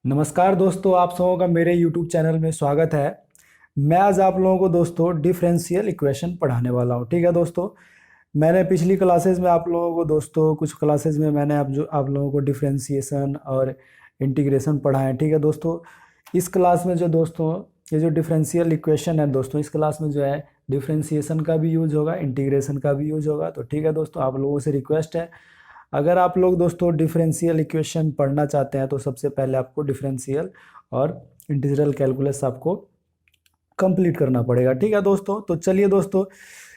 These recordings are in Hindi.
नमस्कार दोस्तों, आप सबों का मेरे YouTube चैनल में स्वागत है। मैं आज आप लोगों को दोस्तों डिफरेंशियल इक्वेशन पढ़ाने वाला हूँ। ठीक है दोस्तों, मैंने पिछली क्लासेस में आप लोगों को दोस्तों कुछ क्लासेस में मैंने आप लोगों को डिफरेंशिएशन और इंटीग्रेशन पढ़ाए हैं। ठीक है दोस्तों, इस क्लास में जो दोस्तों ये जो डिफरेंशियल इक्वेशन है दोस्तों, इस क्लास में जो है डिफरेंशिएशन का भी यूज होगा, इंटीग्रेशन का भी यूज होगा। तो ठीक है दोस्तों, आप लोगों से रिक्वेस्ट है, अगर आप लोग दोस्तों डिफरेंशियल इक्वेशन पढ़ना चाहते हैं तो सबसे पहले आपको डिफरेंशियल और इंटीग्रल कैलकुलस आपको कंप्लीट करना पड़ेगा। ठीक है दोस्तों, तो चलिए दोस्तों,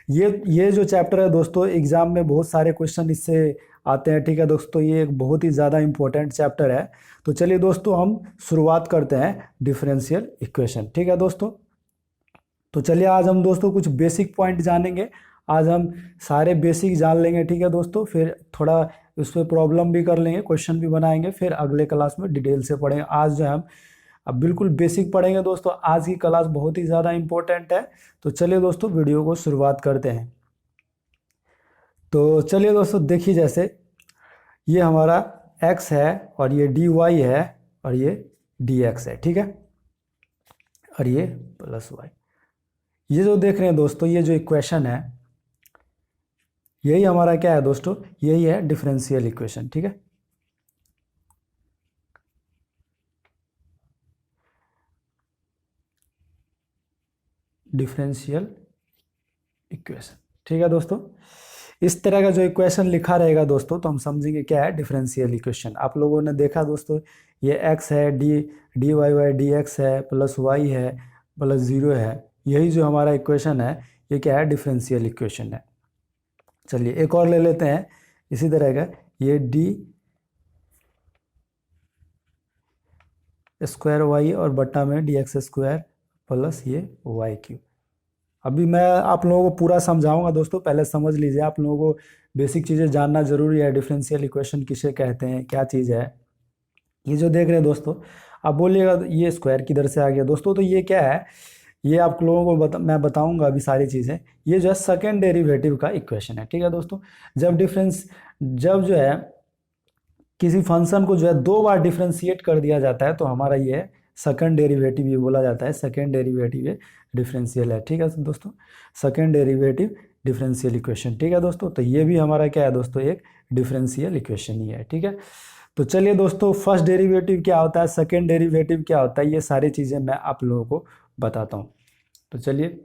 ये जो चैप्टर है दोस्तों, एग्जाम में बहुत सारे क्वेश्चन इससे आते हैं। ठीक है दोस्तों, ये एक बहुत ही ज़्यादा इंपॉर्टेंट चैप्टर है। तो चलिए दोस्तों, हम शुरुआत करते हैं डिफरेंशियल इक्वेशन। ठीक है दोस्तों, तो चलिए आज हम दोस्तों कुछ बेसिक पॉइंट जानेंगे। आज हम सारे बेसिक जान लेंगे। ठीक है दोस्तों, फिर थोड़ा उस पर प्रॉब्लम भी कर लेंगे, क्वेश्चन भी बनाएंगे, फिर अगले क्लास में डिटेल से पढ़ेंगे। आज जो है हम अब बिल्कुल बेसिक पढ़ेंगे दोस्तों। आज की क्लास बहुत ही ज़्यादा इंपॉर्टेंट है। तो चलिए दोस्तों, वीडियो को शुरुआत करते हैं। तो चलिए दोस्तों, देखिए जैसे ये हमारा x है और ये dy है और ये dx है। ठीक है, और ये प्लस y, ये जो देख रहे हैं दोस्तों, ये जो इक्वेशन है, यही हमारा क्या है दोस्तों, यही है डिफरेंशियल इक्वेशन। ठीक है, डिफरेंशियल इक्वेशन। ठीक है दोस्तों, इस तरह का जो इक्वेशन लिखा रहेगा दोस्तों, तो हम समझेंगे क्या है डिफरेंशियल इक्वेशन। आप लोगों ने देखा दोस्तों, ये x है, D y y d x है, प्लस y है, प्लस 0 है। यही जो हमारा इक्वेशन है, ये क्या है डिफरेंशियल इक्वेशन है। चलिए एक और ले लेते हैं इसी तरह का, ये डी स्क्वायर वाई और बट्टा में डी एक्स स्क्वायर प्लस ये वाई क्यूब। अभी मैं आप लोगों को पूरा समझाऊंगा दोस्तों, पहले समझ लीजिए। आप लोगों को बेसिक चीज़ें जानना जरूरी है। डिफरेंशियल इक्वेशन किसे कहते हैं, क्या चीज़ है। ये जो देख रहे हैं दोस्तों, आप बोलिएगा ये स्क्वायर किधर से आ गया दोस्तों, तो ये क्या है, ये आप लोगों को मैं बताऊंगा अभी सारी चीज़ें। ये जो है सेकेंड डेरिवेटिव का इक्वेशन है। ठीक है दोस्तों, जब जो है किसी फंक्शन को जो है दो बार डिफ्रेंशिएट कर दिया जाता है, तो हमारा ये सेकंड डेरिवेटिव ये बोला जाता है। सेकंड डेरिवेटिव ये डिफरेंशियल है। ठीक है दोस्तों, सेकंड डेरिवेटिव डिफरेंशियल इक्वेशन। ठीक है दोस्तों, तो ये भी हमारा क्या है दोस्तों, एक डिफरेंशियल इक्वेशन ही है। ठीक है, तो चलिए दोस्तों, फर्स्ट डेरिवेटिव क्या होता है, सेकंड डेरिवेटिव क्या होता है, ये सारी चीज़ें मैं आप लोगों को बताता हूँ। तो चलिए,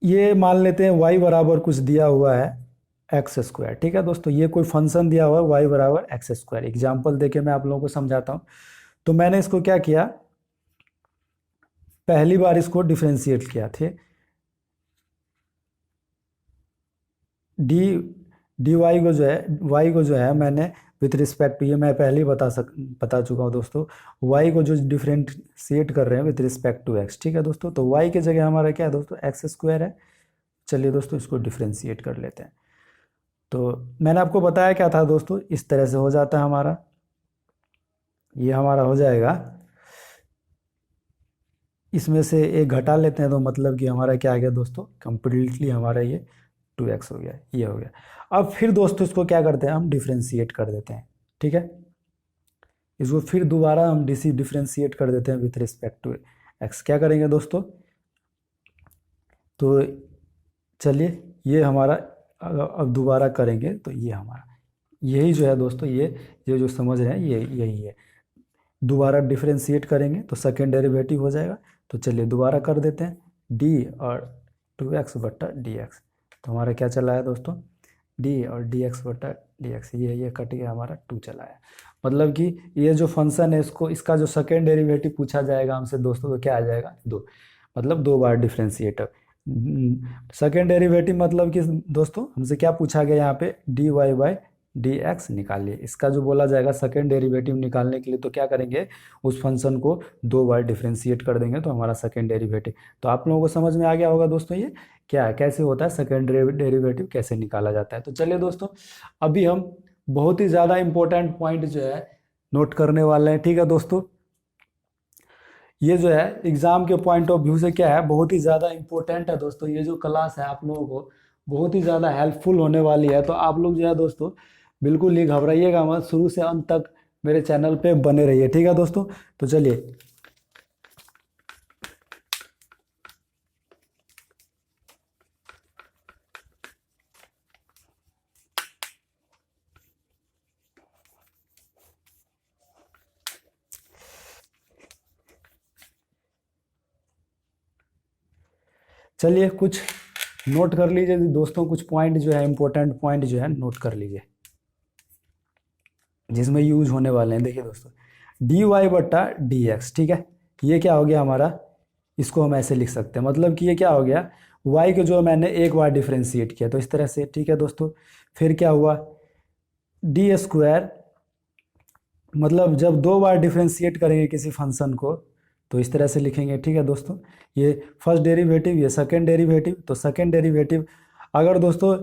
ये मान लेते हैं y बराबर कुछ दिया हुआ है एक्स स्क्वायर। ठीक है दोस्तों, ये कोई फंक्शन दिया हुआ है y बराबर एक्स स्क्वायर। एग्जाम्पल देके मैं आप लोगों को समझाता हूँ। तो मैंने इसको क्या किया, पहली बार इसको डिफ्रेंशिएट किया थे, डी डी वाई को जो है, वाई को जो है मैंने विथ रिस्पेक्ट टू, ये मैं पहले ही बता चुका हूँ दोस्तों, वाई को जो डिफ्रेंशिएट कर रहे हैं विथ रिस्पेक्ट टू एक्स। ठीक है दोस्तों, तो वाई की जगह हमारा क्या है दोस्तों, एक्स स्क्वायर है। चलिए दोस्तों, इसको डिफ्रेंशिएट कर लेते हैं। तो मैंने आपको बताया क्या था दोस्तों, इस तरह से हो जाता है हमारा, ये हमारा हो जाएगा, इसमें से एक घटा लेते हैं, तो मतलब कि हमारा क्या आ गया दोस्तों, कंप्लीटली हमारा ये 2x हो गया, ये हो गया। अब फिर दोस्तों इसको क्या करते हैं, हम डिफ्रेंशिएट कर देते हैं। ठीक है, इसको फिर दोबारा हम डिफ्रेंशिएट कर देते हैं विथ रिस्पेक्ट टू x। क्या करेंगे दोस्तों, तो चलिए ये हमारा अब दोबारा करेंगे, तो ये हमारा यही जो है दोस्तों, ये जो समझ रहे हैं ये यही है। दोबारा डिफ्रेंशिएट करेंगे तो सेकेंड डेरिवेटिव हो जाएगा। तो चलिए दोबारा कर देते हैं, d और 2x बट्टा dx। तो हमारा क्या चला है दोस्तों, d और dx बट्टा dx, ये कट गया, हमारा 2 चला है। मतलब कि ये जो फंक्शन है, इसका जो सेकेंड डेरिवेटिव पूछा जाएगा हमसे दोस्तों, तो क्या आ जाएगा 2, मतलब 2 बार डिफ्रेंशिएट। सेकेंड डेरिवेटिव मतलब कि दोस्तों हमसे क्या पूछा गया यहाँ पे, d Y by D x निकालिए। इसका जो बोला जाएगा सेकेंड डेरिवेटिव निकालने के लिए, तो क्या करेंगे, उस फंक्शन को 2 बार डिफ्रेंशिएट कर देंगे, तो हमारा सेकेंड डेरिवेटिव। तो आप लोगों को समझ में आ गया होगा दोस्तों, ये क्या है, कैसे होता है, सेकेंड डेरिवेटिव कैसे निकाला जाता है। तो चलिए दोस्तों, अभी हम बहुत ही ज़्यादा इंपॉर्टेंट पॉइंट जो है नोट करने वाले हैं। ठीक है दोस्तों, ये जो है एग्जाम के पॉइंट ऑफ व्यू से क्या है, बहुत ही ज़्यादा इंपॉर्टेंट है दोस्तों। ये जो क्लास है आप लोगों को बहुत ही ज़्यादा हेल्पफुल होने वाली है। तो आप लोग जो है दोस्तों बिल्कुल ही घबराइएगा मत, शुरू से अंत तक मेरे चैनल पे बने रहिए, ठीक है दोस्तों। तो चलिए, चलिए कुछ नोट कर लीजिए दोस्तों, कुछ पॉइंट जो है, इंपॉर्टेंट पॉइंट जो है नोट कर लीजिए, जिसमें यूज होने वाले हैं। देखिए दोस्तों, डी वाई बट्टा डी एक्स, ठीक है, ये क्या हो गया हमारा, इसको हम ऐसे लिख सकते हैं, मतलब कि ये क्या हो गया, वाई को जो मैंने एक बार डिफ्रेंशिएट किया तो इस तरह से, ठीक है दोस्तों। फिर क्या हुआ, डी स्क्वायर, मतलब जब दो बार डिफ्रेंशिएट करेंगे किसी फंक्शन को तो इस तरह से लिखेंगे, ठीक है दोस्तों। ये फर्स्ट डेरिवेटिव, ये सेकंड डेरिवेटिव, तो सेकंड डेरिवेटिव अगर दोस्तों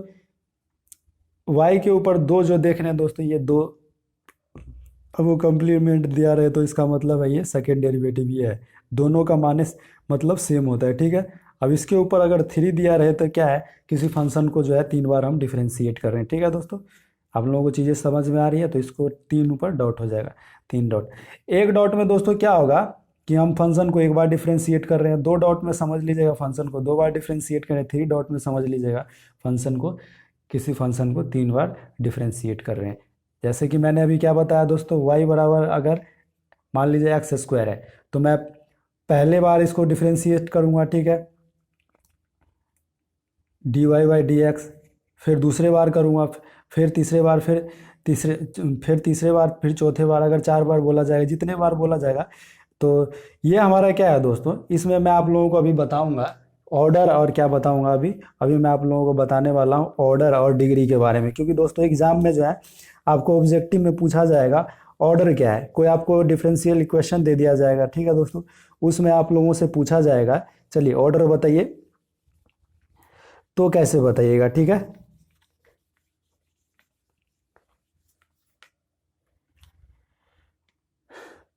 y के ऊपर दो जो देख रहे हैं दोस्तों, ये दो अब वो कंप्लीमेंट दिया रहे तो इसका मतलब है ये सेकेंड डेरिवेटिव ये है, दोनों का माने मतलब सेम होता है, ठीक है। अब इसके ऊपर अगर थ्री दिया रहे तो क्या है, किसी फंक्शन को जो है तीन बार हम डिफ्रेंशिएट कर रहे हैं, ठीक है दोस्तों। आप लोगों को चीज़ें समझ में आ रही है, तो इसको तीन ऊपर डॉट हो जाएगा, तीन डॉट। एक डॉट में दोस्तों क्या होगा कि हम फंक्शन को एक बार डिफ्रेंशिएट कर रहे हैं, दो डॉट में समझ लीजिएगा फंक्शन को दो बार डिफ्रेंशिएट करें, थ्री डॉट में समझ लीजिएगा फंक्शन को, किसी फंक्शन को तीन बार डिफ्रेंशिएट कर रहे हैं। जैसे कि मैंने अभी क्या बताया दोस्तों, y बराबर अगर मान लीजिए एक्स स्क्वायर है, तो मैं पहले बार इसको डिफ्रेंशिएट करूंगा, ठीक है, D Y by D x, फिर दूसरे बार करूंगा, फिर तीसरे बार, फिर तीसरे बार, फिर चौथे बार, अगर चार बार बोला जाएगा, जितने बार बोला जाएगा। तो ये हमारा क्या है दोस्तों, इसमें मैं आप लोगों को अभी बताऊंगा ऑर्डर, और क्या बताऊंगा अभी अभी मैं आप लोगों को बताने वाला हूँ ऑर्डर और डिग्री के बारे में, क्योंकि दोस्तों एग्जाम में जो है आपको ऑब्जेक्टिव में पूछा जाएगा ऑर्डर क्या है, कोई आपको डिफरेंशियल इक्वेशन दे दिया जाएगा, ठीक है दोस्तों, उसमें आप लोगों से पूछा जाएगा चलिए ऑर्डर बताइए, तो कैसे बताइएगा, ठीक है।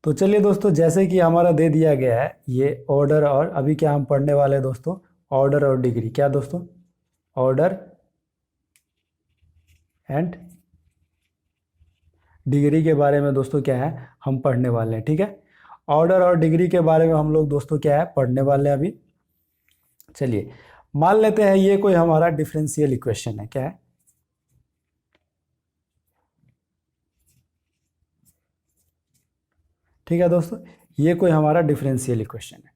तो चलिए दोस्तों, जैसे कि हमारा दे दिया गया है ये ऑर्डर, और अभी क्या हम पढ़ने वाले हैं दोस्तों, ऑर्डर और डिग्री, क्या दोस्तों, ऑर्डर एंड डिग्री के बारे में दोस्तों क्या है हम पढ़ने वाले हैं, ठीक है। ऑर्डर और डिग्री के बारे में हम लोग दोस्तों क्या है पढ़ने वाले हैं अभी। चलिए मान लेते हैं ये कोई हमारा डिफरेंशियल इक्वेशन है, क्या है, ठीक है दोस्तों, ये कोई हमारा डिफरेंशियल इक्वेशन है।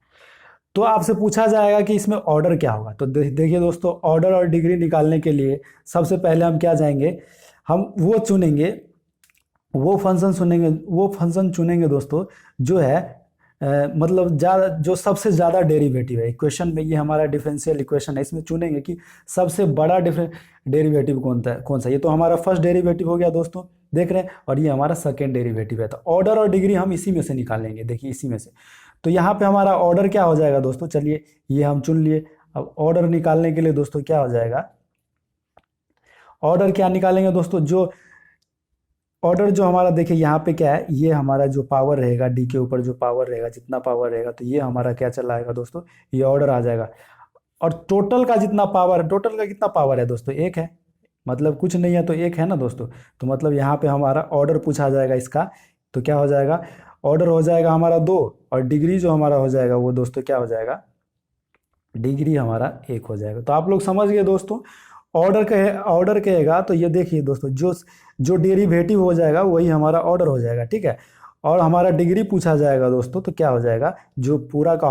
तो आपसे पूछा जाएगा कि इसमें ऑर्डर क्या होगा, तो देखिए दोस्तों, ऑर्डर और डिग्री निकालने के लिए सबसे पहले हम क्या जाएंगे, हम वो चुनेंगे, वो फंक्शन चुनेंगे दोस्तों जो है मतलब ज़्यादा, जो सबसे ज़्यादा डेरिवेटिव है इक्वेशन में, ये हमारा डिफरेंशियल इक्वेशन है, इसमें चुनेंगे कि सबसे बड़ा डेरिवेटिव कौन सा। ये तो हमारा फर्स्ट डेरिवेटिव हो गया दोस्तों, देख रहे हैं, और ये हमारा सेकेंड डेरिवेटिव है। तो ऑर्डर और डिग्री हम इसी में से निकालेंगे, देखिए इसी में से। तो यहाँ पे हमारा ऑर्डर क्या हो जाएगा दोस्तों, चलिए ये हम चुन लिए। अब ऑर्डर निकालने के लिए दोस्तों क्या हो जाएगा, ऑर्डर क्या निकालेंगे दोस्तों, जो ऑर्डर जो हमारा देखिए यहाँ पे क्या है, ये हमारा जो पावर रहेगा डी के ऊपर, जो पावर रहेगा, जितना पावर रहेगा, तो ये हमारा क्या चला आएगा दोस्तों, ये ऑर्डर आ जाएगा। और टोटल का जितना पावर, टोटल का कितना पावर है दोस्तों, एक है, मतलब कुछ नहीं है तो एक है ना दोस्तों। तो मतलब यहाँ पे हमारा ऑर्डर पूछा जाएगा इसका, तो क्या हो जाएगा, ऑर्डर हो जाएगा हमारा दो, और डिग्री जो हमारा हो जाएगा वो दोस्तों क्या हो जाएगा, डिग्री हमारा एक हो जाएगा। तो आप लोग समझ गए दोस्तों, ऑर्डर कहेगा तो ये देखिए दोस्तों, जो जो डेरिवेटिव हो जाएगा वही हमारा ऑर्डर हो जाएगा, ठीक है। और हमारा डिग्री पूछा जाएगा दोस्तों, तो क्या हो जाएगा, जो पूरा का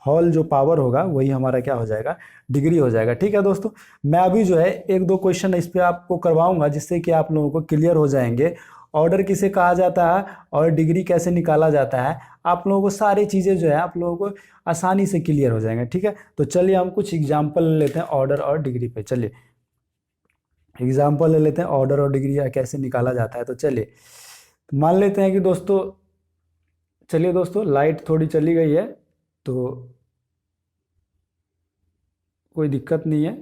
हॉल जो पावर होगा वही हमारा क्या हो जाएगा, डिग्री हो जाएगा, ठीक है दोस्तों। मैं अभी जो है एक दो क्वेश्चन इस पे आपको करवाऊंगा, जिससे कि आप लोगों को क्लियर हो जाएंगे ऑर्डर किसे कहा जाता है और डिग्री कैसे निकाला जाता है। आप लोगों को सारी चीज़ें जो है आप लोगों को आसानी से क्लियर हो जाएंगे, ठीक है। तो चलिए हम कुछ एग्जाम्पल ले लेते हैं ऑर्डर और डिग्री पे, चलिए एग्जाम्पल ले लेते हैं ऑर्डर और डिग्री कैसे निकाला जाता है। तो चलिए मान लेते हैं कि दोस्तों, चलिए दोस्तों लाइट थोड़ी चली गई है, तो कोई दिक्कत नहीं है।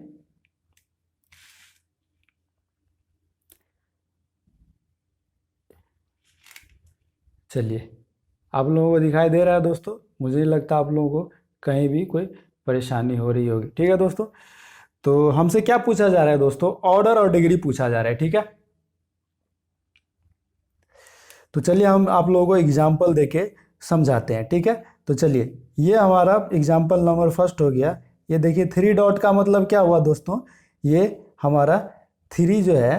चलिए आप लोगों को दिखाई दे रहा है दोस्तों, मुझे नहीं लगता आप लोगों को कहीं भी कोई परेशानी हो रही होगी, ठीक है दोस्तों। तो हमसे क्या पूछा जा रहा है दोस्तों, ऑर्डर और डिग्री पूछा जा रहा है, ठीक है। तो चलिए हम आप लोगों को एग्जाम्पल देके समझाते हैं, ठीक है। तो चलिए, ये हमारा एग्जाम्पल नंबर फर्स्ट हो गया। ये देखिए 3 डॉट का मतलब क्या हुआ दोस्तों, ये हमारा 3 जो है,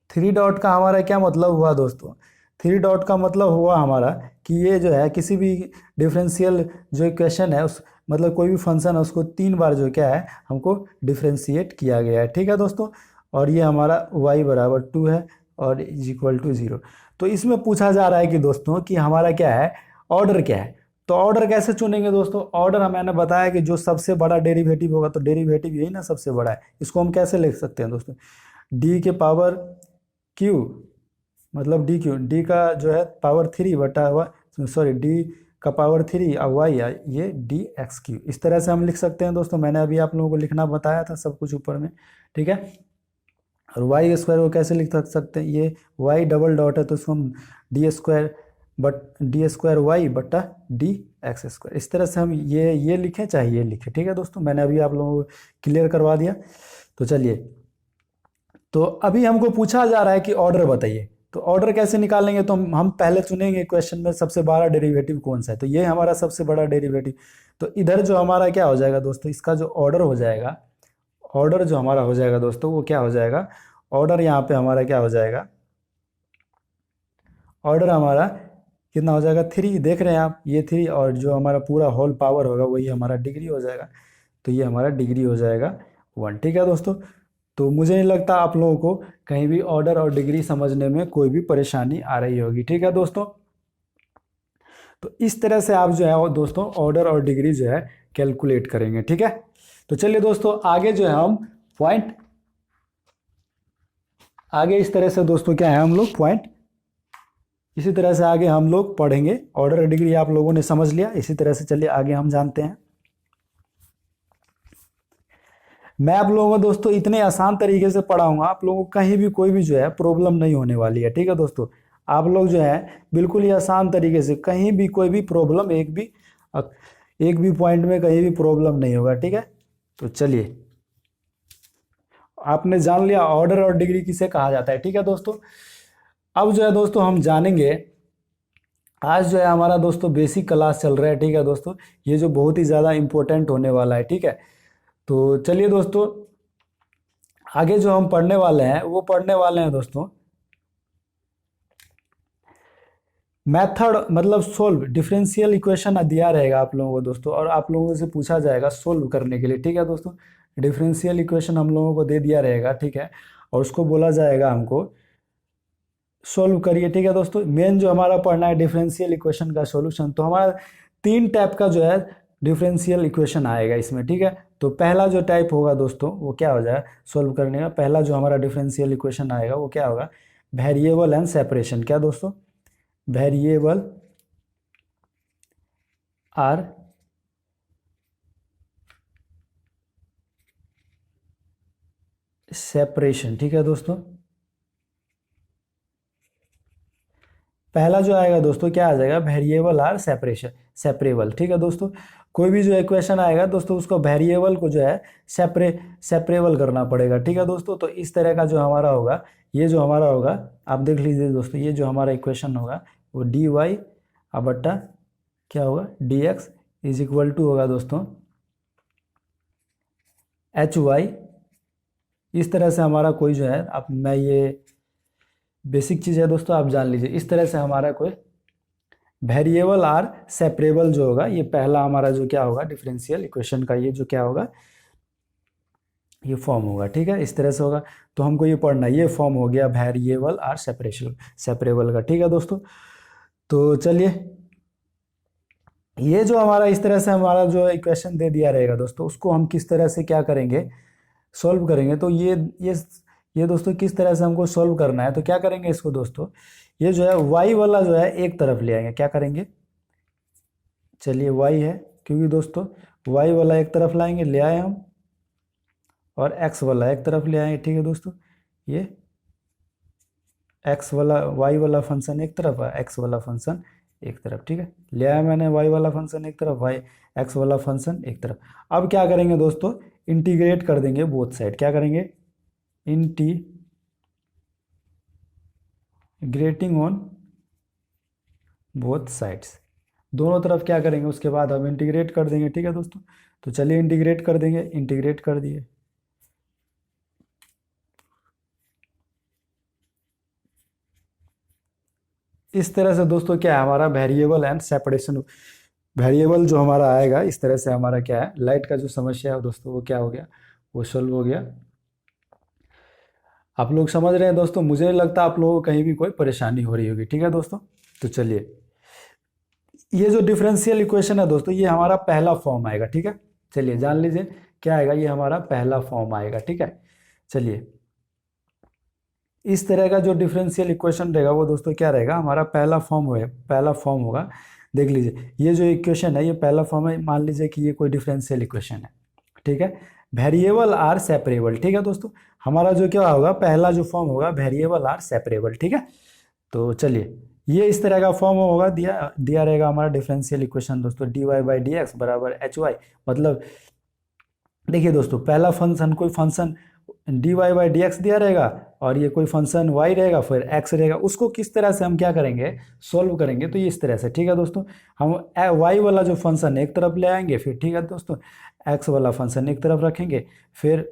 3 डॉट का हमारा क्या मतलब हुआ दोस्तों, 3 डॉट का मतलब हुआ हमारा कि ये जो है किसी भी डिफरेंशियल जो इक्वेशन है, उस मतलब कोई भी फंक्शन है उसको 3 बार जो क्या है हमको डिफरेंशिएट किया गया है, ठीक है दोस्तों। और ये हमारा y बराबर 2 है और इज इक्वल टू 0। तो इसमें पूछा जा रहा है कि दोस्तों कि हमारा क्या है, ऑर्डर क्या है। तो ऑर्डर कैसे चुनेंगे दोस्तों, ऑर्डर मैंने बताया कि जो सबसे बड़ा डेरिवेटिव होगा, तो डेरिवेटिव यही ना सबसे बड़ा है, इसको हम कैसे लिख सकते हैं दोस्तों, डी के पावर क्यू, मतलब डी क्यू, डी का जो है पावर 3 बटा हुआ, सॉरी डी का पावर 3 और वाई ये डी एक्स क्यू, इस तरह से हम लिख सकते हैं दोस्तों। मैंने अभी आप लोगों को लिखना बताया था सब कुछ ऊपर में, ठीक है। और वाई स्क्वायर को कैसे लिख सकते हैं, ये वाई डबल डॉट है तो इसको हम d square d square y बटा डी एक्स स्क्वायर, इस तरह से हम ये लिखें चाहे ये लिखें, ठीक है दोस्तों। मैंने अभी आप लोगों को क्लियर करवा दिया। तो चलिए, तो अभी हमको पूछा जा रहा है कि ऑर्डर बताइए। तो ऑर्डर कैसे निकालेंगे, तो हम पहले चुनेंगे क्वेश्चन में सबसे बड़ा डेरिवेटिव कौन सा है, तो ये हमारा सबसे बड़ा डेरिवेटिव। तो इधर जो हमारा क्या हो जाएगा दोस्तों, इसका जो ऑर्डर हो जाएगा, ऑर्डर जो हमारा हो जाएगा दोस्तों वो क्या हो जाएगा, ऑर्डर यहाँ पे हमारा क्या हो जाएगा, ऑर्डर हमारा कितना हो जाएगा 3, देख रहे हैं आप, ये 3 और जो हमारा पूरा होल पावर होगा वही हमारा डिग्री हो जाएगा। तो ये हमारा डिग्री हो जाएगा 1, ठीक है दोस्तों। तो मुझे नहीं लगता आप लोगों को कहीं भी ऑर्डर और डिग्री समझने में कोई भी परेशानी आ रही होगी, ठीक है दोस्तों। तो इस तरह से आप जो है वो दोस्तों ऑर्डर और डिग्री जो है कैलकुलेट करेंगे, ठीक है। तो चलिए दोस्तों, आगे जो है हम पॉइंट, आगे इस तरह से दोस्तों क्या है हम लोग पॉइंट, इसी तरह से आगे हम लोग पढ़ेंगे। ऑर्डर और डिग्री आप लोगों ने समझ लिया, इसी तरह से चलिए आगे हम जानते हैं। मैं आप लोगों को दोस्तों इतने आसान तरीके से पढ़ाऊंगा, आप लोगों को कहीं भी कोई भी जो है प्रॉब्लम नहीं होने वाली है, ठीक है दोस्तों। आप लोग जो है बिल्कुल ही आसान तरीके से, कहीं भी कोई भी प्रॉब्लम, एक भी पॉइंट में कहीं भी प्रॉब्लम नहीं होगा, ठीक है। तो चलिए, आपने जान लिया ऑर्डर और डिग्री किसे कहा जाता है, ठीक है दोस्तों। अब जो है दोस्तों हम जानेंगे, आज जो है हमारा दोस्तों बेसिक क्लास चल रहा है, ठीक है दोस्तों। ये जो बहुत ही ज़्यादा इंपॉर्टेंट होने वाला है, ठीक है। तो चलिए दोस्तों, आगे जो हम पढ़ने वाले हैं वो पढ़ने वाले हैं दोस्तों मेथड, मतलब सोल्व डिफरेंशियल इक्वेशन दिया रहेगा आप लोगों को दोस्तों, और आप लोगों से पूछा जाएगा सोल्व करने के लिए, ठीक है दोस्तों। डिफरेंशियल इक्वेशन हम लोगों को दे दिया रहेगा, ठीक है, और उसको बोला जाएगा हमको सोल्व करिए, ठीक है दोस्तों। मेन जो हमारा पढ़ना है डिफरेंशियल इक्वेशन का सॉल्यूशन, तो हमारा 3 टाइप का जो है डिफरेंशियल इक्वेशन आएगा इसमें, ठीक है। तो पहला जो टाइप होगा दोस्तों वो क्या हो जाएगा सोल्व करने का, पहला जो हमारा डिफरेंशियल इक्वेशन आएगा वो क्या होगा, वेरिएबल एंड सेपरेशन, क्या दोस्तों, वेरिएबल आर सेपरेशन, ठीक है दोस्तों। पहला जो आएगा दोस्तों क्या आ जाएगा, वेरिएबल आर सेपरेशन, सेपरेबल, ठीक है दोस्तों। कोई भी जो इक्वेशन आएगा दोस्तों उसको वेरिएबल को जो है सेपरेबल करना पड़ेगा, ठीक है दोस्तों। तो इस तरह का जो हमारा होगा, ये जो हमारा होगा, आप देख लीजिए दोस्तों, ये जो हमारा इक्वेशन होगा वो डी वाई बट्टा क्या होगा d x is equal to होगा दोस्तों एच वाई। इस तरह से हमारा कोई जो है, आप मैं ये बेसिक चीज़ है दोस्तों, आप जान लीजिए। इस तरह से हमारा कोई वेरिएबल आर सेपरेबल जो होगा, ये पहला हमारा जो क्या होगा डिफरेंशियल इक्वेशन का ये जो क्या होगा, ये फॉर्म होगा, ठीक है, इस तरह से होगा। तो हमको ये पढ़ना है, ये फॉर्म हो गया वेरिएबल आर सेपरेबल का, ठीक है दोस्तों। तो चलिए, ये जो हमारा इस तरह से हमारा जो इक्वेशन दे दिया रहेगा दोस्तों, उसको हम किस तरह से क्या करेंगे सॉल्व करेंगे। तो ये दोस्तों किस तरह से हमको सॉल्व करना है, तो क्या करेंगे इसको दोस्तों, ये जो है y वाला जो है एक तरफ ले आएंगे, क्या करेंगे, चलिए y है, क्योंकि दोस्तों y वाला एक तरफ लाएंगे, ले आए हम, और x वाला एक तरफ ले आएंगे, ठीक है दोस्तों। ये x वाला y वाला फंक्शन एक तरफ है, x वाला फंक्शन एक तरफ, ठीक है, ले आया मैंने y वाला फंक्शन एक तरफ, x वाला फंक्शन एक तरफ। अब क्या करेंगे दोस्तों, इंटीग्रेट कर देंगे बोथ साइड, क्या करेंगे ग्रेटिंग ऑन बोथ साइड्स, दोनों तरफ क्या करेंगे, उसके बाद हम इंटीग्रेट कर देंगे। ठीक है दोस्तों, तो चलिए इंटीग्रेट कर देंगे, इंटीग्रेट कर दिए। इस तरह से दोस्तों क्या है हमारा वेरिएबल एंड सेपरेशन, वेरिएबल जो हमारा आएगा, इस तरह से हमारा क्या है लाइट का जो समस्या है दोस्तों वो क्या हो गया, वो सॉल्व हो गया। आप लोग समझ रहे हैं दोस्तों, मुझे नहीं लगता आप लोगों को कहीं भी कोई परेशानी हो रही होगी। ठीक है दोस्तों, तो चलिए ये जो डिफरेंशियल इक्वेशन है दोस्तों, ये हमारा पहला फॉर्म आएगा। ठीक है, चलिए जान लीजिए क्या आएगा, ये हमारा पहला फॉर्म आएगा। ठीक है, चलिए इस तरह का जो डिफरेंशियल इक्वेशन रहेगा वो दोस्तों क्या रहेगा, हमारा पहला फॉर्म होगा, पहला फॉर्म होगा। देख लीजिए ये जो इक्वेशन है ये पहला फॉर्म है, मान लीजिए कि ये कोई डिफरेंशियल इक्वेशन है। ठीक है, वेरिएबल आर सेपरेबल। ठीक है दोस्तों, हमारा जो क्या होगा, पहला जो फॉर्म होगा वेरिएबल आर सेपरेबल। ठीक है, तो चलिए ये इस तरह का फॉर्म होगा, दिया दिया रहेगा हमारा डिफरेंशियल इक्वेशन दोस्तों, d Y by D x बराबर एच वाई। मतलब देखिए दोस्तों, पहला फंक्शन कोई function d Y by D x दिया रहेगा और ये कोई फंक्शन वाई रहेगा, फिर एक्स रहेगा, उसको किस तरह से हम क्या करेंगे, सोल्व करेंगे। तो ये इस तरह से, ठीक है दोस्तों, हम वाई वाला जो फंक्शन एक तरफ ले आएंगे, फिर ठीक है दोस्तों एक्स वाला फंक्शन एक तरफ रखेंगे, फिर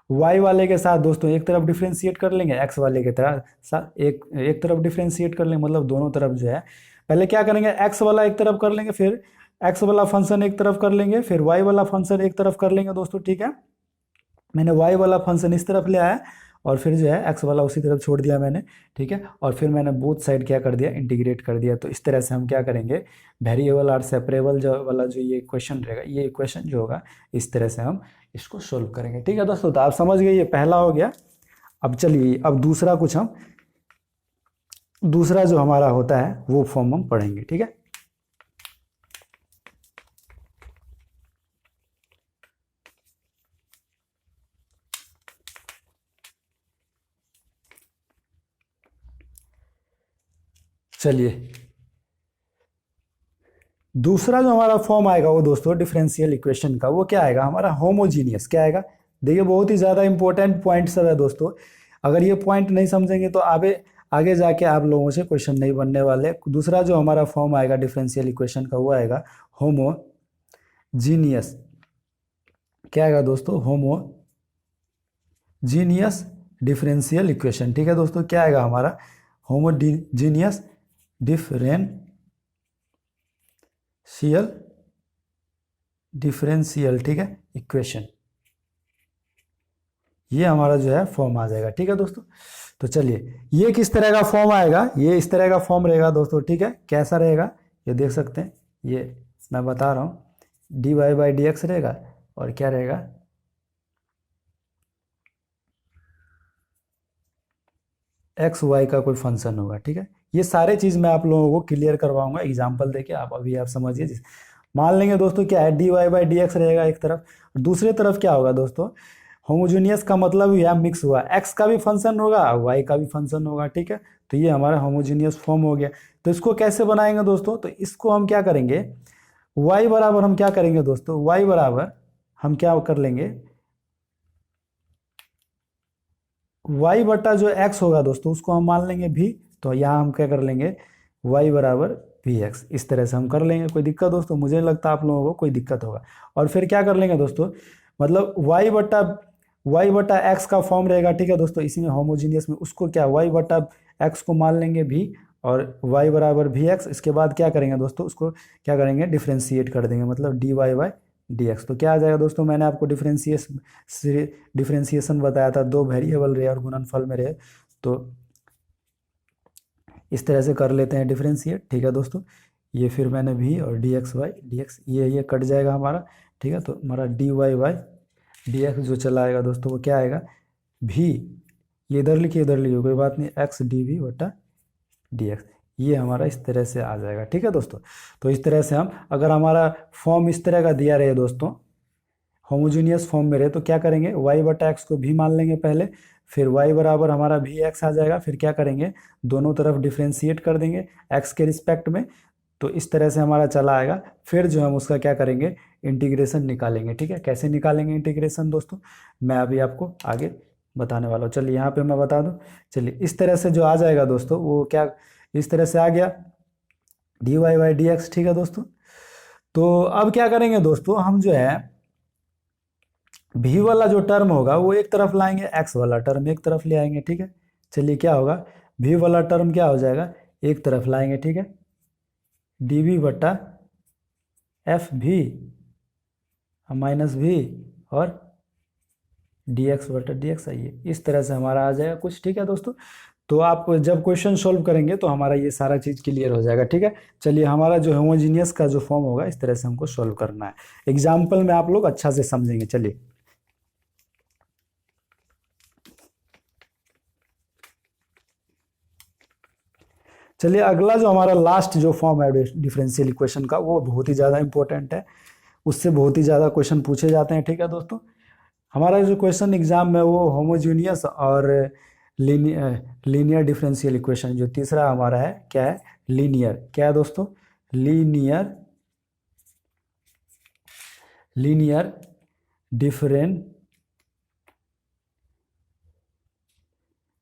वाई वाले के साथ दोस्तों एक तरफ डिफ्रेंशिएट कर लेंगे, एक्स वाले के तरह एक एक तरफ डिफ्रेंशिएट कर लेंगे, मतलब दोनों तरफ जो है पहले क्या करेंगे, एक्स वाला एक तरफ कर लेंगे, फिर एक्स वाला फंक्शन एक तरफ कर लेंगे, फिर वाई वाला फंक्शन एक तरफ कर लेंगे दोस्तों। ठीक है, मैंने वाई वाला फंक्शन इस तरफ ले आया और फिर जो है एक्स वाला उसी तरफ छोड़ दिया मैंने। ठीक है, और फिर मैंने बोथ साइड क्या कर दिया, इंटीग्रेट कर दिया। तो इस तरह से हम क्या करेंगे, वेरिएबल और सेपरेबल जो वाला जो ये इक्वेशन रहेगा, ये इक्वेशन जो होगा इस तरह से हम इसको सोल्व करेंगे। ठीक है दोस्तों, तो आप समझ गए, ये पहला हो गया। अब चलिए अब दूसरा कुछ हम दूसरा जो हमारा होता है वो फॉर्म हम पढ़ेंगे। ठीक है, चलिए दूसरा जो हमारा फॉर्म आएगा वो दोस्तों डिफरेंशियल इक्वेशन का, वो क्या आएगा हमारा, होमोजीनियस। क्या आएगा, देखिए बहुत ही ज़्यादा इंपॉर्टेंट पॉइंट सब है दोस्तों, अगर ये पॉइंट नहीं समझेंगे तो आगे आगे जाके आप लोगों से क्वेश्चन नहीं बनने वाले। दूसरा जो हमारा फॉर्म आएगा डिफरेंशियल इक्वेशन का वो आएगा होमोजीनियस। क्या आएगा दोस्तों, होमोजीनियस डिफरेंशियल इक्वेशन। ठीक है दोस्तों, क्या आएगा हमारा, होमोजीनियस डिफरेंशियल ठीक है इक्वेशन, ये हमारा जो है फॉर्म आ जाएगा। ठीक है दोस्तों, तो चलिए ये किस तरह का फॉर्म आएगा, ये इस तरह का फॉर्म रहेगा दोस्तों। ठीक है, कैसा रहेगा ये देख सकते हैं, ये मैं बता रहा हूँ, d Y by D x रहेगा और क्या रहेगा, एक्स वाई का कोई फंक्शन होगा। ठीक है, ये सारे चीज़ मैं आप लोगों को क्लियर करवाऊंगा एग्जाम्पल देके, आप अभी आप समझिए। मान लेंगे दोस्तों क्या है, D Y by D x रहेगा एक तरफ, और दूसरी तरफ क्या होगा दोस्तों, होमोजीनियस का मतलब यह मिक्स हुआ, एक्स का भी फंक्शन होगा वाई का भी फंक्शन होगा। ठीक है, तो ये हमारा होमोजीनियस फॉर्म हो गया। तो इसको कैसे बनाएंगे दोस्तों, तो इसको हम क्या करेंगे, वाई बराबर हम क्या करेंगे दोस्तों, वाई बराबर हम क्या कर लेंगे, वाई बटा जो एक्स होगा दोस्तों उसको हम मान लेंगे भी, तो यहाँ हम क्या कर लेंगे, वाई बराबर वी एक्स, इस तरह से हम कर लेंगे। कोई दिक्कत दोस्तों, मुझे नहीं लगता आप लोगों को कोई दिक्कत होगा। और फिर क्या कर लेंगे दोस्तों, मतलब वाई बटा एक्स का फॉर्म रहेगा। ठीक है दोस्तों, इसी में होमोजीनियस में उसको क्या वाई बटा एक्स को मान लेंगे भी, और वाई बराबर भी एक्स, इसके बाद क्या करेंगे दोस्तों, उसको क्या करेंगे डिफ्रेंशिएट कर देंगे, मतलब d Y by D x. तो क्या आ जाएगा दोस्तों, मैंने आपको डिफ्रेंशिएशन बताया था, दो वेरिएबल रहे और गुणनफल में रहे, तो इस तरह से कर लेते हैं डिफ्रेंशिएट। ठीक है दोस्तों, ये फिर मैंने भी और d x y d x ये कट जाएगा हमारा। ठीक है, तो हमारा d Y by D x जो चला आएगा दोस्तों वो क्या आएगा, भी, ये इधर लिखिए इधर लिखिए कोई बात नहीं, एक्स डी वी बटा डी एक्स, ये हमारा इस तरह से आ जाएगा। ठीक है दोस्तों, तो इस तरह से हम, अगर हमारा फॉर्म इस तरह का दिया रहे दोस्तों, होमोजीनियस फॉर्म में रहे, तो क्या करेंगे, वाई बटा एक्स को भी मान लेंगे पहले, फिर वाई बराबर हमारा भी एक्स आ जाएगा, फिर क्या करेंगे दोनों तरफ डिफ्रेंशिएट कर देंगे एक्स के रिस्पेक्ट में। तो इस तरह से हमारा चला आएगा, फिर जो हम उसका क्या करेंगे इंटीग्रेशन निकालेंगे। ठीक है, कैसे निकालेंगे इंटीग्रेशन दोस्तों, मैं अभी आपको आगे बताने वाला हूँ। चलिए यहाँ पे मैं बता दूँ। चलिए इस तरह से जो आ जाएगा दोस्तों वो क्या, इस तरह से आ गया d Y by D x. ठीक है दोस्तों, तो अब क्या करेंगे दोस्तों, हम जो है भी वाला जो टर्म होगा वो एक तरफ लाएंगे, एक्स वाला टर्म एक तरफ ले आएंगे। ठीक है, चलिए क्या होगा, भी वाला टर्म क्या हो जाएगा, एक तरफ लाएंगे। ठीक है, डी वी बट्टा एफ भी माइनस भी और डी एक्स बटा डी एक्स, आइए इस तरह से हमारा आ जाएगा कुछ। ठीक है दोस्तों, तो आप जब क्वेश्चन सॉल्व करेंगे तो हमारा ये सारा चीज़ क्लियर हो जाएगा। ठीक है, चलिए हमारा जो होमोजीनियस का जो फॉर्म होगा इस तरह से हमको सॉल्व करना है। एग्जाम्पल में आप लोग अच्छा से समझेंगे। चलिए चलिए अगला जो हमारा लास्ट जो फॉर्म है डिफरेंशियल इक्वेशन का, वो बहुत ही ज़्यादा इंपॉर्टेंट है, उससे बहुत ही ज़्यादा क्वेश्चन पूछे जाते हैं। ठीक है दोस्तों, हमारा जो क्वेश्चन एग्जाम में वो होमोजीनियस और लीनियर डिफरेंशियल इक्वेशन, जो तीसरा हमारा है क्या है, लीनियर। क्या है दोस्तों, linear linear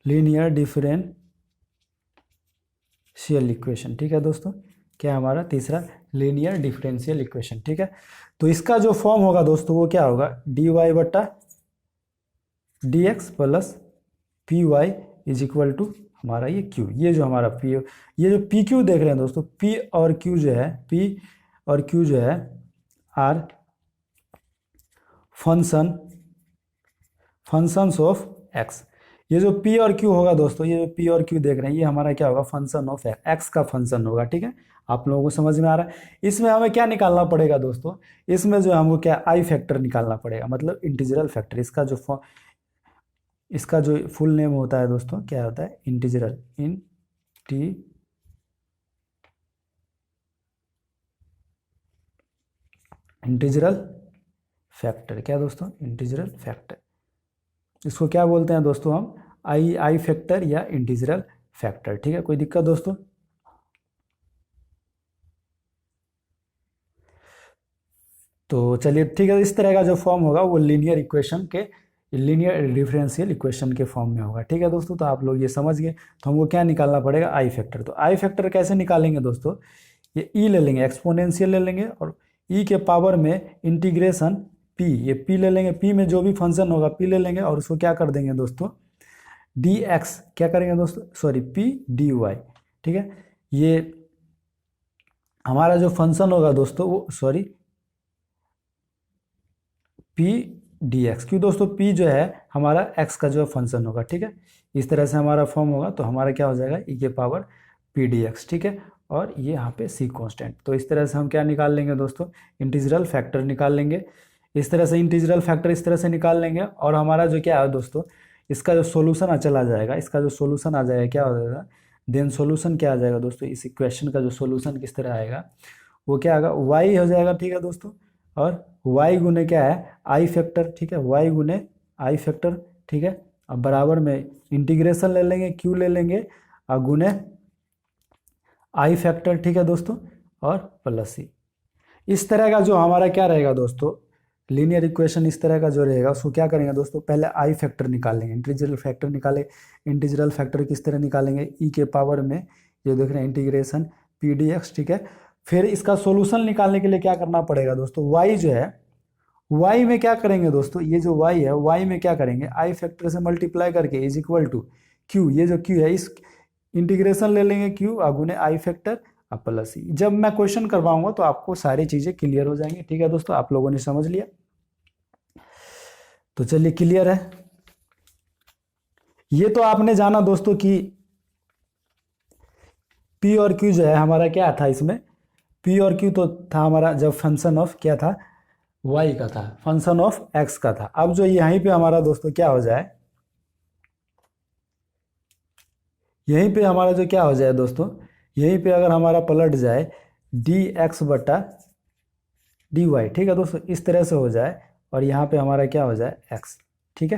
linear differential equation. ठीक है दोस्तों, क्या हमारा तीसरा लीनियर डिफरेंशियल इक्वेशन। ठीक है, तो इसका जो फॉर्म होगा दोस्तों वो क्या होगा, डी वाई बट्टा d x plus p y is equal to हमारा ये क्यू। ये जो हमारा पी, ये जो पी क्यू देख रहे हैं दोस्तों, पी और क्यू जो है, पी और क्यू जो है आर फंक्शंस ऑफ एक्स। ये जो पी और क्यू होगा दोस्तों, ये जो पी और क्यू देख रहे हैं, ये हमारा क्या होगा, फंक्शन ऑफ एक्स का फंक्शन होगा। ठीक है, आप लोगों को समझ में आ रहा है। इसमें हमें क्या निकालना पड़ेगा दोस्तों, इसमें जो हमको क्या आई फैक्टर निकालना पड़ेगा, मतलब इंटीग्रल फैक्टर। इसका जो फुल नेम होता है दोस्तों, क्या होता है, इंटीग्रल इंटीग्रल फैक्टर। क्या दोस्तों, इंटीग्रल फैक्टर। इसको क्या बोलते हैं दोस्तों हम, आई फैक्टर या इंटीग्रल फैक्टर। ठीक है, कोई दिक्कत दोस्तों। तो चलिए ठीक है, इस तरह का जो फॉर्म होगा वो लीनियर इक्वेशन के, लीनियर डिफरेंशियल इक्वेशन के फॉर्म में होगा। ठीक है दोस्तों, तो आप लोग ये समझ गए। तो हमको क्या निकालना पड़ेगा, आई फैक्टर। तो आई फैक्टर कैसे निकालेंगे दोस्तों, ये ई ले लेंगे, एक्सपोनेंशियल ले लेंगे, और ई के पावर में इंटीग्रेशन पी, ये पी ले लेंगे, पी में जो भी फंक्शन होगा पी ले लेंगे, और उसको क्या कर देंगे दोस्तों, डी एक्स क्या करेंगे दोस्तों, सॉरी पी डी वाई। ठीक है, ये हमारा जो फंक्शन होगा दोस्तों वो, सॉरी पी डी एक्स, क्यों दोस्तों, पी जो है हमारा एक्स का जो फंक्शन होगा। ठीक है, इस तरह से हमारा फॉर्म होगा, तो हमारा क्या हो जाएगा, ई के पावर पी डी एक्स। ठीक है, और ये यहाँ पे सी कांस्टेंट। तो इस तरह से हम क्या निकाल लेंगे दोस्तों, इंटीग्रल फैक्टर निकाल लेंगे। इस तरह से इंटीग्रल फैक्टर इस तरह से निकाल लेंगे, और हमारा जो क्या है दोस्तों, इसका जो सोल्यूशन चला जाएगा, इसका जो सोल्यूशन आ जाएगा क्या हो जाएगा, देन सोल्यूशन क्या आ जाएगा दोस्तों, इस इक्वेशन का जो सोल्यूशन किस तरह आएगा, वो क्या आएगा, वाई हो जाएगा। ठीक है दोस्तों, और वाई गुने क्या है, आई फैक्टर। ठीक है, वाई गुने आई फैक्टर। ठीक है, अब बराबर में इंटीग्रेशन ले लेंगे, क्यू ले लेंगे, और गुने आई फैक्टर। ठीक है दोस्तों, और प्लस सी। इस तरह का जो हमारा क्या रहेगा दोस्तों, लीनियर इक्वेशन इस तरह का जो रहेगा, उसको क्या करेंगे दोस्तों, पहले आई फैक्टर निकालेंगे, इंटीग्रल फैक्टर निकाले। इंटीग्रल फैक्टर किस तरह निकालेंगे, ई के पावर में, ये देख रहे हैं इंटीग्रेशन पी डी एक्स। ठीक है, फिर इसका सोल्यूशन निकालने के लिए क्या करना पड़ेगा दोस्तों, वाई जो है, वाई में क्या करेंगे दोस्तों, ये जो वाई है, वाई में क्या करेंगे, आई फैक्टर से मल्टीप्लाई करके इज इक्वल टू क्यू, ये जो क्यू है, इस इंटीग्रेशन ले लेंगे क्यू आगुने आई फैक्टर अब प्लस सी। जब मैं क्वेश्चन करवाऊंगा तो आपको सारी चीजें क्लियर हो जाएंगी। ठीक है दोस्तों, आप लोगों ने समझ लिया, तो चलिए क्लियर है। ये तो आपने जाना दोस्तों कि पी और क्यू जो है हमारा क्या था, इसमें पी और क्यू तो था हमारा जब फंक्शन ऑफ क्या था, वाई का था, फंक्शन ऑफ एक्स का था। अब जो यहीं पे हमारा दोस्तों क्या हो जाए, यहीं पे हमारा जो क्या हो जाए दोस्तों, यहीं पे अगर हमारा पलट जाए डी एक्स बटा डी वाई। ठीक है दोस्तों, इस तरह से हो जाए, और यहाँ पे हमारा क्या हो जाए, एक्स। ठीक है,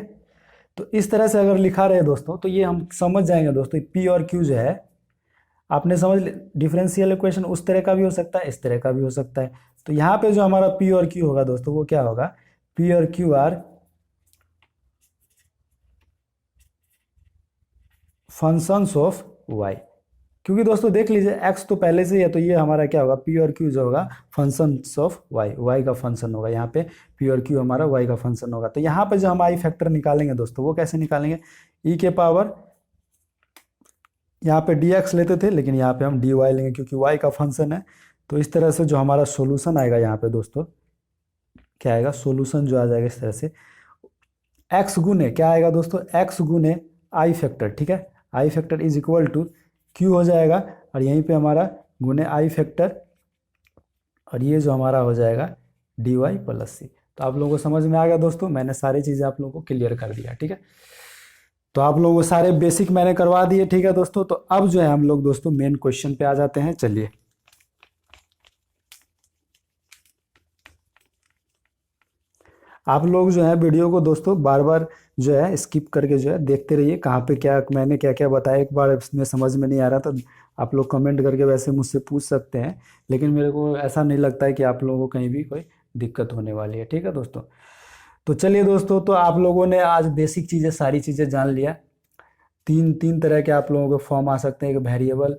तो इस तरह से अगर लिखा रहे दोस्तों, तो ये हम समझ जाएंगे दोस्तों, पी और क्यू जो है आपने समझ, डिफरेंशियल इक्वेशन उस तरह का भी हो सकता है, इस तरह का भी हो सकता है। तो यहाँ पे जो हमारा पी और क्यू होगा दोस्तों, वो क्या होगा, पी और q are functions of y, क्योंकि दोस्तों देख लीजिए एक्स तो पहले से ही है, तो ये हमारा क्या होगा, पी और क्यू जो होगा फंक्शंस ऑफ वाई, वाई का फंक्शन होगा यहाँ पे, पी और क्यू हमारा वाई का फंक्शन होगा। तो यहाँ पे जो हम आई फैक्टर निकालेंगे दोस्तों, वो कैसे निकालेंगे, ई के पावर, यहाँ पे डी एक्स लेते थे लेकिन यहाँ पे हम डी वाई लेंगे क्योंकि वाई का फंक्शन है। तो इस तरह से जो हमारा सोल्यूशन आएगा यहाँ पे दोस्तों, क्या आएगा, सोल्यूशन जो आ जाएगा इस तरह से, एक्स गुने क्या आएगा दोस्तों, एक्स गुने आई फैक्टर, ठीक है, I factor is equal to q हो जाएगा, और यहीं पे हमारा गुने आई फैक्टर, और ये जो हमारा हो जाएगा डी वाई प्लस सी। तो आप लोगों को समझ में आ गया दोस्तों, मैंने सारी चीज़ें आप लोगों को क्लियर कर दिया, ठीक है। तो आप लोगों को सारे बेसिक मैंने करवा दिए, ठीक है दोस्तों। तो अब जो है हम लोग दोस्तों मेन क्वेश्चन पे आ जाते हैं, चलिए। आप लोग जो है वीडियो को दोस्तों बार बार जो है स्किप करके जो है देखते रहिए, कहाँ पे क्या मैंने क्या क्या बताया, एक बार इसमें समझ में नहीं आ रहा तो आप लोग कमेंट करके वैसे मुझसे पूछ सकते हैं, लेकिन मेरे को ऐसा नहीं लगता है कि आप लोगों को कहीं भी कोई दिक्कत होने वाली है, ठीक है दोस्तों। तो चलिए दोस्तों, तो आप लोगों ने आज बेसिक चीज़ें सारी चीज़ें जान लिया। तीन तीन तरह के आप लोगों के फॉर्म आ सकते हैं, एक वेरिएबल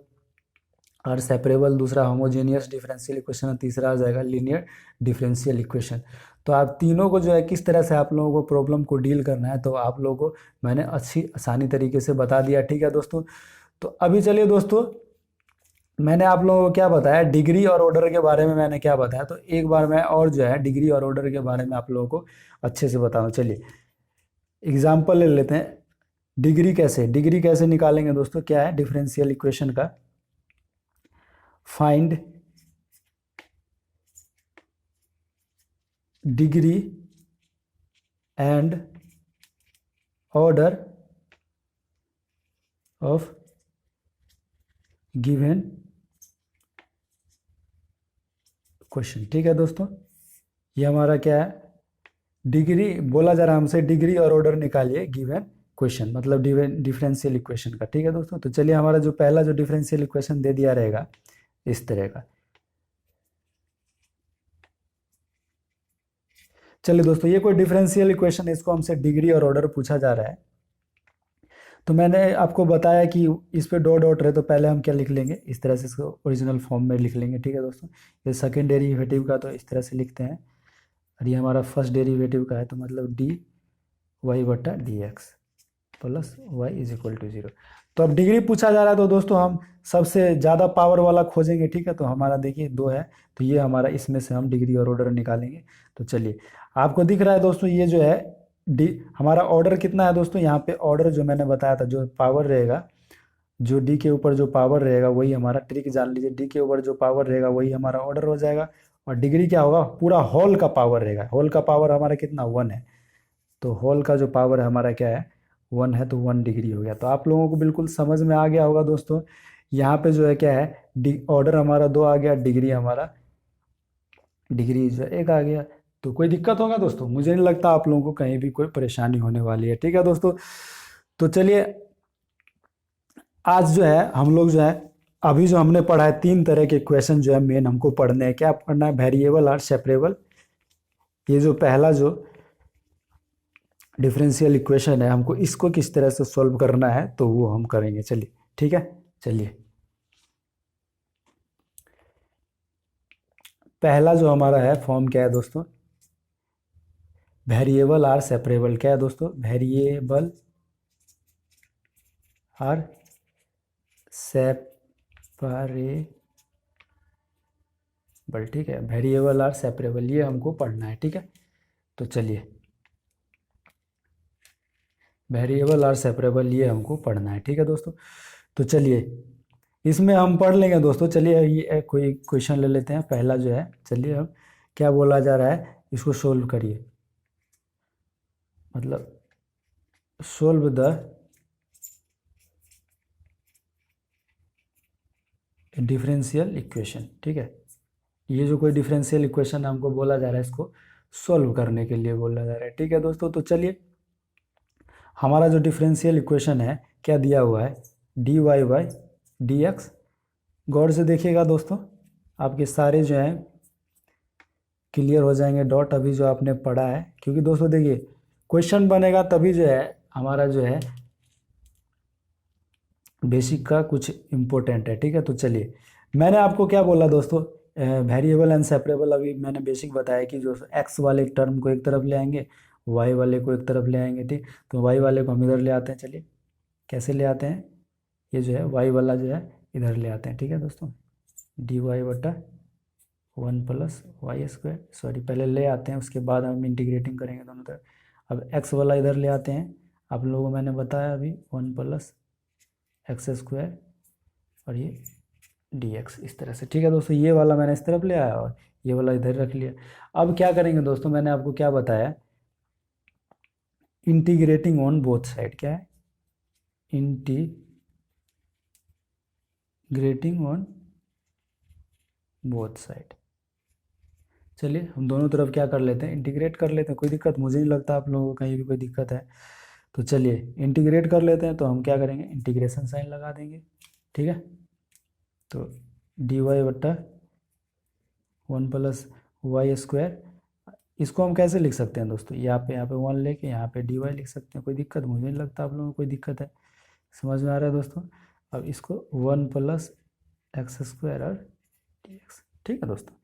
और सेपरेबल, दूसरा होमोजेनियस डिफरेंशियल इक्वेशन, और तीसरा आ जाएगा लीनियर डिफरेंशियल इक्वेशन। तो आप तीनों को जो है किस तरह से आप लोगों को प्रॉब्लम को डील करना है, तो आप लोगों को मैंने अच्छी आसानी तरीके से बता दिया, ठीक है दोस्तों। तो अभी चलिए दोस्तों, मैंने आप लोगों को क्या बताया, डिग्री और ऑर्डर के बारे में मैंने क्या बताया, तो एक बार मैं और जो है डिग्री और ऑर्डर के बारे में आप लोगों को अच्छे से बताऊँ। चलिए एग्जाम्पल ले लेते हैं, डिग्री कैसे निकालेंगे दोस्तों, क्या है, डिफरेंशियल इक्वेशन का find degree and order of given question, ठीक है दोस्तों। ये हमारा क्या है, डिग्री बोला जा रहा है हमसे, डिग्री और ऑर्डर निकालिए गिवन क्वेश्चन, मतलब डिफरेंशियल इक्वेशन का, ठीक है दोस्तों। तो चलिए हमारा जो पहला जो डिफरेंशियल इक्वेशन दे दिया रहेगा इस तरह का। चलिए दोस्तों, ये कोई डिफरेंशियल इक्वेशन है, इसको हमसे डिग्री और ऑर्डर पूछा जा रहा है। तो मैंने आपको बताया कि इस पे डॉट डॉट रहे, तो पहले हम क्या लिख लेंगे, इस तरह से इसको ओरिजिनल फॉर्म में लिख लेंगे, ठीक है दोस्तों। ये सेकेंड डेरिवेटिव का तो इस तरह से लिखते हैं, और ये हमारा फर्स्ट डेरिवेटिव का है, तो मतलब डी वाई बटा d x plus y is equal to 0। तो अब डिग्री पूछा जा रहा है, तो दोस्तों हम सबसे ज़्यादा पावर वाला खोजेंगे, ठीक है। तो हमारा देखिए 2 है, तो ये हमारा इसमें से हम डिग्री और ऑर्डर निकालेंगे। तो चलिए, आपको दिख रहा है दोस्तों, ये जो है डी हमारा ऑर्डर कितना है दोस्तों, यहाँ पे ऑर्डर जो मैंने बताया था, जो पावर रहेगा, जो डी के ऊपर जो पावर रहेगा वही हमारा, ट्रिक जान लीजिए, डी के ऊपर जो पावर रहेगा वही हमारा ऑर्डर हो जाएगा। और डिग्री क्या होगा, पूरा होल का पावर रहेगा, होल का पावर हमारा कितना, 1 है। तो होल का जो पावर है हमारा क्या है, 1 है, तो 1 डिग्री हो गया। तो आप लोगों को बिल्कुल समझ में आ गया होगा दोस्तों। यहाँ पे जो है क्या है, ऑर्डर हमारा 2 आ गया, डिग्री जो है 1 आ गया। तो कोई दिक्कत होगा दोस्तों, मुझे नहीं लगता आप लोगों को कहीं भी कोई परेशानी होने वाली है, ठीक है दोस्तों। तो चलिए, आज जो है हम लोग जो है, अभी जो हमने पढ़ा है 3 तरह के क्वेश्चन जो है मेन हमको पढ़ने हैं, क्या पढ़ना है, वेरिएबल और सेपरेबल। ये जो पहला जो डिफरेंशियल इक्वेशन है, हमको इसको किस तरह से सॉल्व करना है तो वो हम करेंगे, चलिए, ठीक है। चलिए, पहला जो हमारा है फॉर्म क्या है दोस्तों, वेरिएबल आर सेपरेबल। क्या है दोस्तों, वेरिएबल आर सेपरेबल, ठीक है, वेरिएबल आर सेपरेबल, ये हमको पढ़ना है, ठीक है। तो चलिए, वेरिएबल और सेपरेबल ये हमको पढ़ना है, ठीक है दोस्तों। तो चलिए, इसमें हम पढ़ लेंगे दोस्तों। चलिए, ये कोई क्वेश्चन ले लेते हैं, पहला जो है, चलिए अब क्या बोला जा रहा है, इसको सोल्व करिए, मतलब सोल्व द डिफरेंशियल इक्वेशन, ठीक है। ये जो कोई डिफरेंशियल इक्वेशन हमको बोला जा रहा है, इसको सोल्व करने के लिए बोला जा रहा है, ठीक है दोस्तों। तो चलिए, हमारा जो डिफरेंशियल इक्वेशन है क्या दिया हुआ है, D Y by D X. गौर से देखिएगा दोस्तों, आपके सारे जो हैं क्लियर हो जाएंगे डॉट, अभी जो आपने पढ़ा है, क्योंकि दोस्तों देखिए क्वेश्चन बनेगा तभी जो है हमारा जो है बेसिक का कुछ इम्पोर्टेंट है, ठीक है। तो चलिए, मैंने आपको क्या बोला दोस्तों, वेरिएबल एंड सेपरेबल। अभी मैंने बेसिक बताया कि जो एक्स वाले टर्म को एक तरफ ले आएंगे, वाई वाले को एक तरफ ले आएंगे, ठीक। तो वाई वाले को हम इधर ले आते हैं। चलिए कैसे ले आते हैं, ये जो है वाई वाला जो है इधर ले आते हैं, ठीक है दोस्तों। डी वाई बटा 1 + y², सॉरी पहले ले आते हैं, उसके बाद हम इंटीग्रेटिंग करेंगे दोनों तरफ। अब एक्स वाला इधर ले आते हैं, आप लोगों को मैंने बताया अभी 1 + x² और ये dx, इस तरह से, ठीक है दोस्तों। ये वाला मैंने इस तरफ ले आया और ये वाला इधर रख लिया। अब क्या करेंगे दोस्तों, मैंने आपको क्या बताया, इंटीग्रेटिंग ऑन बोथ साइड। क्या है, इंटीग्रेटिंग ऑन बोथ साइड। चलिए हम दोनों तरफ क्या कर लेते हैं, इंटीग्रेट कर लेते हैं। कोई दिक्कत मुझे नहीं लगता आप लोगों को कहीं भी कोई दिक्कत है। तो चलिए इंटीग्रेट कर लेते हैं। तो हम क्या करेंगे, इंटीग्रेशन साइन लगा देंगे, ठीक है। तो dy बटा 1 + y², इसको हम कैसे लिख सकते हैं दोस्तों, यहाँ पे 1 लेके यहाँ पे dy लिख सकते हैं। कोई दिक्कत मुझे नहीं लगता आप लोगों को कोई दिक्कत है, समझ में आ रहा है दोस्तों। अब इसको 1 + x² और dx, ठीक है दोस्तों।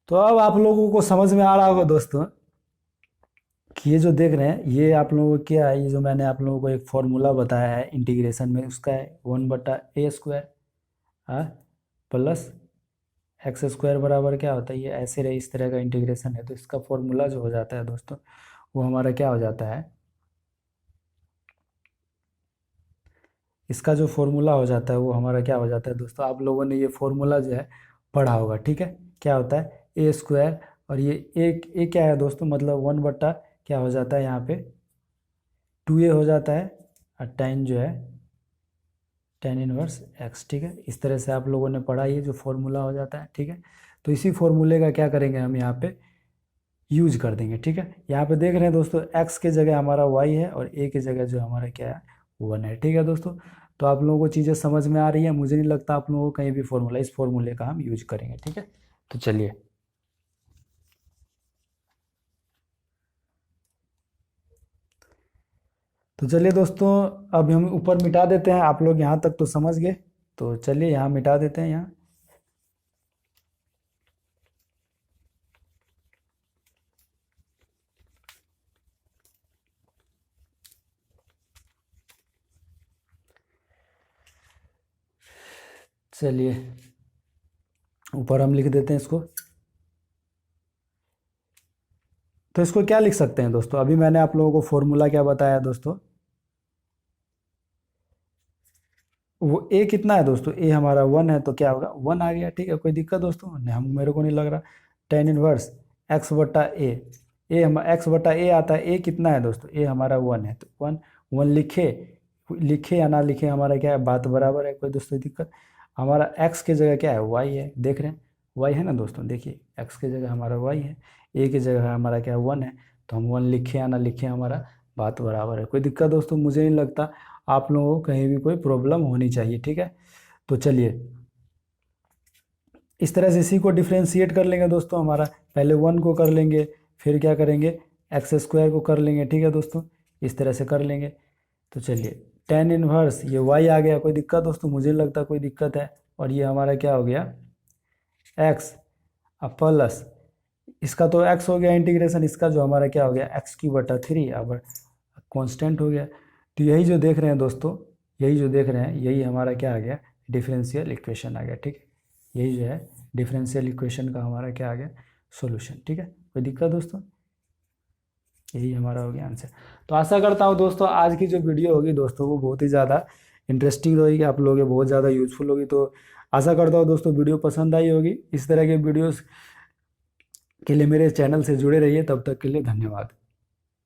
तो अब आप लोगों को समझ में आ रहा होगा दोस्तों कि ये जो देख रहे हैं ये आप लोगों को क्या है, ये जो मैंने आप लोगों को एक फॉर्मूला बताया है इंटीग्रेशन में, उसका है 1/a² प्लस x² बराबर क्या होता है, ये ऐसे रहे, इस तरह का इंटीग्रेशन है। तो इसका फॉर्मूला जो हो जाता है दोस्तों, वो हमारा क्या हो जाता है, इसका जो फॉर्मूला हो जाता है वो हमारा क्या हो जाता है दोस्तों, आप लोगों ने ये फॉर्मूला जो है पढ़ा होगा, ठीक है। क्या होता है a² और ये ए क्या है दोस्तों, मतलब 1 बट्टा क्या हो जाता है यहाँ पे 2a हो जाता है, और tan जो है tan इनवर्स x, ठीक है। इस तरह से आप लोगों ने पढ़ा, ये जो फॉर्मूला हो जाता है, ठीक है। तो इसी फॉर्मूले का क्या करेंगे हम यहाँ पे यूज कर देंगे, ठीक है। यहाँ पे देख रहे हैं दोस्तों x के जगह हमारा y है और a की जगह जो हमारा क्या है 1 है, ठीक है दोस्तों। तो आप लोगों को चीज़ें समझ में आ रही है, मुझे नहीं लगता आप लोगों को कहीं भी फॉर्मूला, इस फॉर्मूले का हम यूज करेंगे, ठीक है। तो चलिए तो चलिए दोस्तों, अब हम ऊपर मिटा देते हैं। आप लोग यहाँ तक तो समझ गए, तो चलिए यहाँ मिटा देते हैं यहाँ। चलिए ऊपर हम लिख देते हैं इसको। तो इसको क्या लिख सकते हैं दोस्तों, अभी मैंने आप लोगों को फॉर्मूला क्या बताया दोस्तों, वो a कितना है दोस्तों, a हमारा 1 है, तो क्या होगा 1 आ गया, ठीक है। कोई दिक्कत दोस्तों नहीं, हम मेरे को नहीं लग रहा। tan इनवर्स x/a, हम x/a आता है, a कितना है दोस्तों, a हमारा 1 है, तो 1 लिखे लिखे या ना लिखे हमारा क्या है, बात बराबर है। कोई दोस्तों दिक्कत, हमारा x के जगह क्या है y है, देख रहे हैं y है ना दोस्तों, देखिए x के जगह हमारा y है, a की जगह हमारा क्या 1 है, तो हम 1 लिखे या ना लिखे हमारा बात बराबर है। कोई दिक्कत दोस्तों मुझे नहीं लगता आप लोगों को कहीं भी कोई प्रॉब्लम होनी चाहिए, ठीक है। तो चलिए इस तरह से इसी को डिफ्रेंशिएट कर लेंगे दोस्तों। हमारा पहले 1 को कर लेंगे, फिर क्या करेंगे x² को कर लेंगे, ठीक है दोस्तों, इस तरह से कर लेंगे। तो चलिए tan इनवर्स ये y आ गया, कोई दिक्कत दोस्तों मुझे नहीं लगता कोई दिक्कत है। और ये हमारा क्या हो गया x, अब प्लस इसका तो x हो गया इंटीग्रेशन, इसका जो हमारा क्या हो गया x³ अब कांस्टेंट हो गया। तो यही जो देख रहे हैं दोस्तों, यही जो देख रहे हैं, यही हमारा क्या आ गया डिफरेंशियल इक्वेशन आ गया, ठीक है। यही जो है डिफरेंशियल इक्वेशन का हमारा क्या आ गया सॉल्यूशन, ठीक है। कोई दिक्कत दोस्तों, यही हमारा हो गया आंसर। तो आशा करता हूँ दोस्तों आज की जो वीडियो होगी दोस्तों वो बहुत ही ज़्यादा इंटरेस्टिंग रहेगी, आप लोगों के बहुत ज़्यादा यूजफुल होगी। तो आशा करता हूँ दोस्तों वीडियो पसंद आई होगी। इस तरह के वीडियोस के लिए मेरे चैनल से जुड़े रहिए, तब तक के लिए धन्यवाद।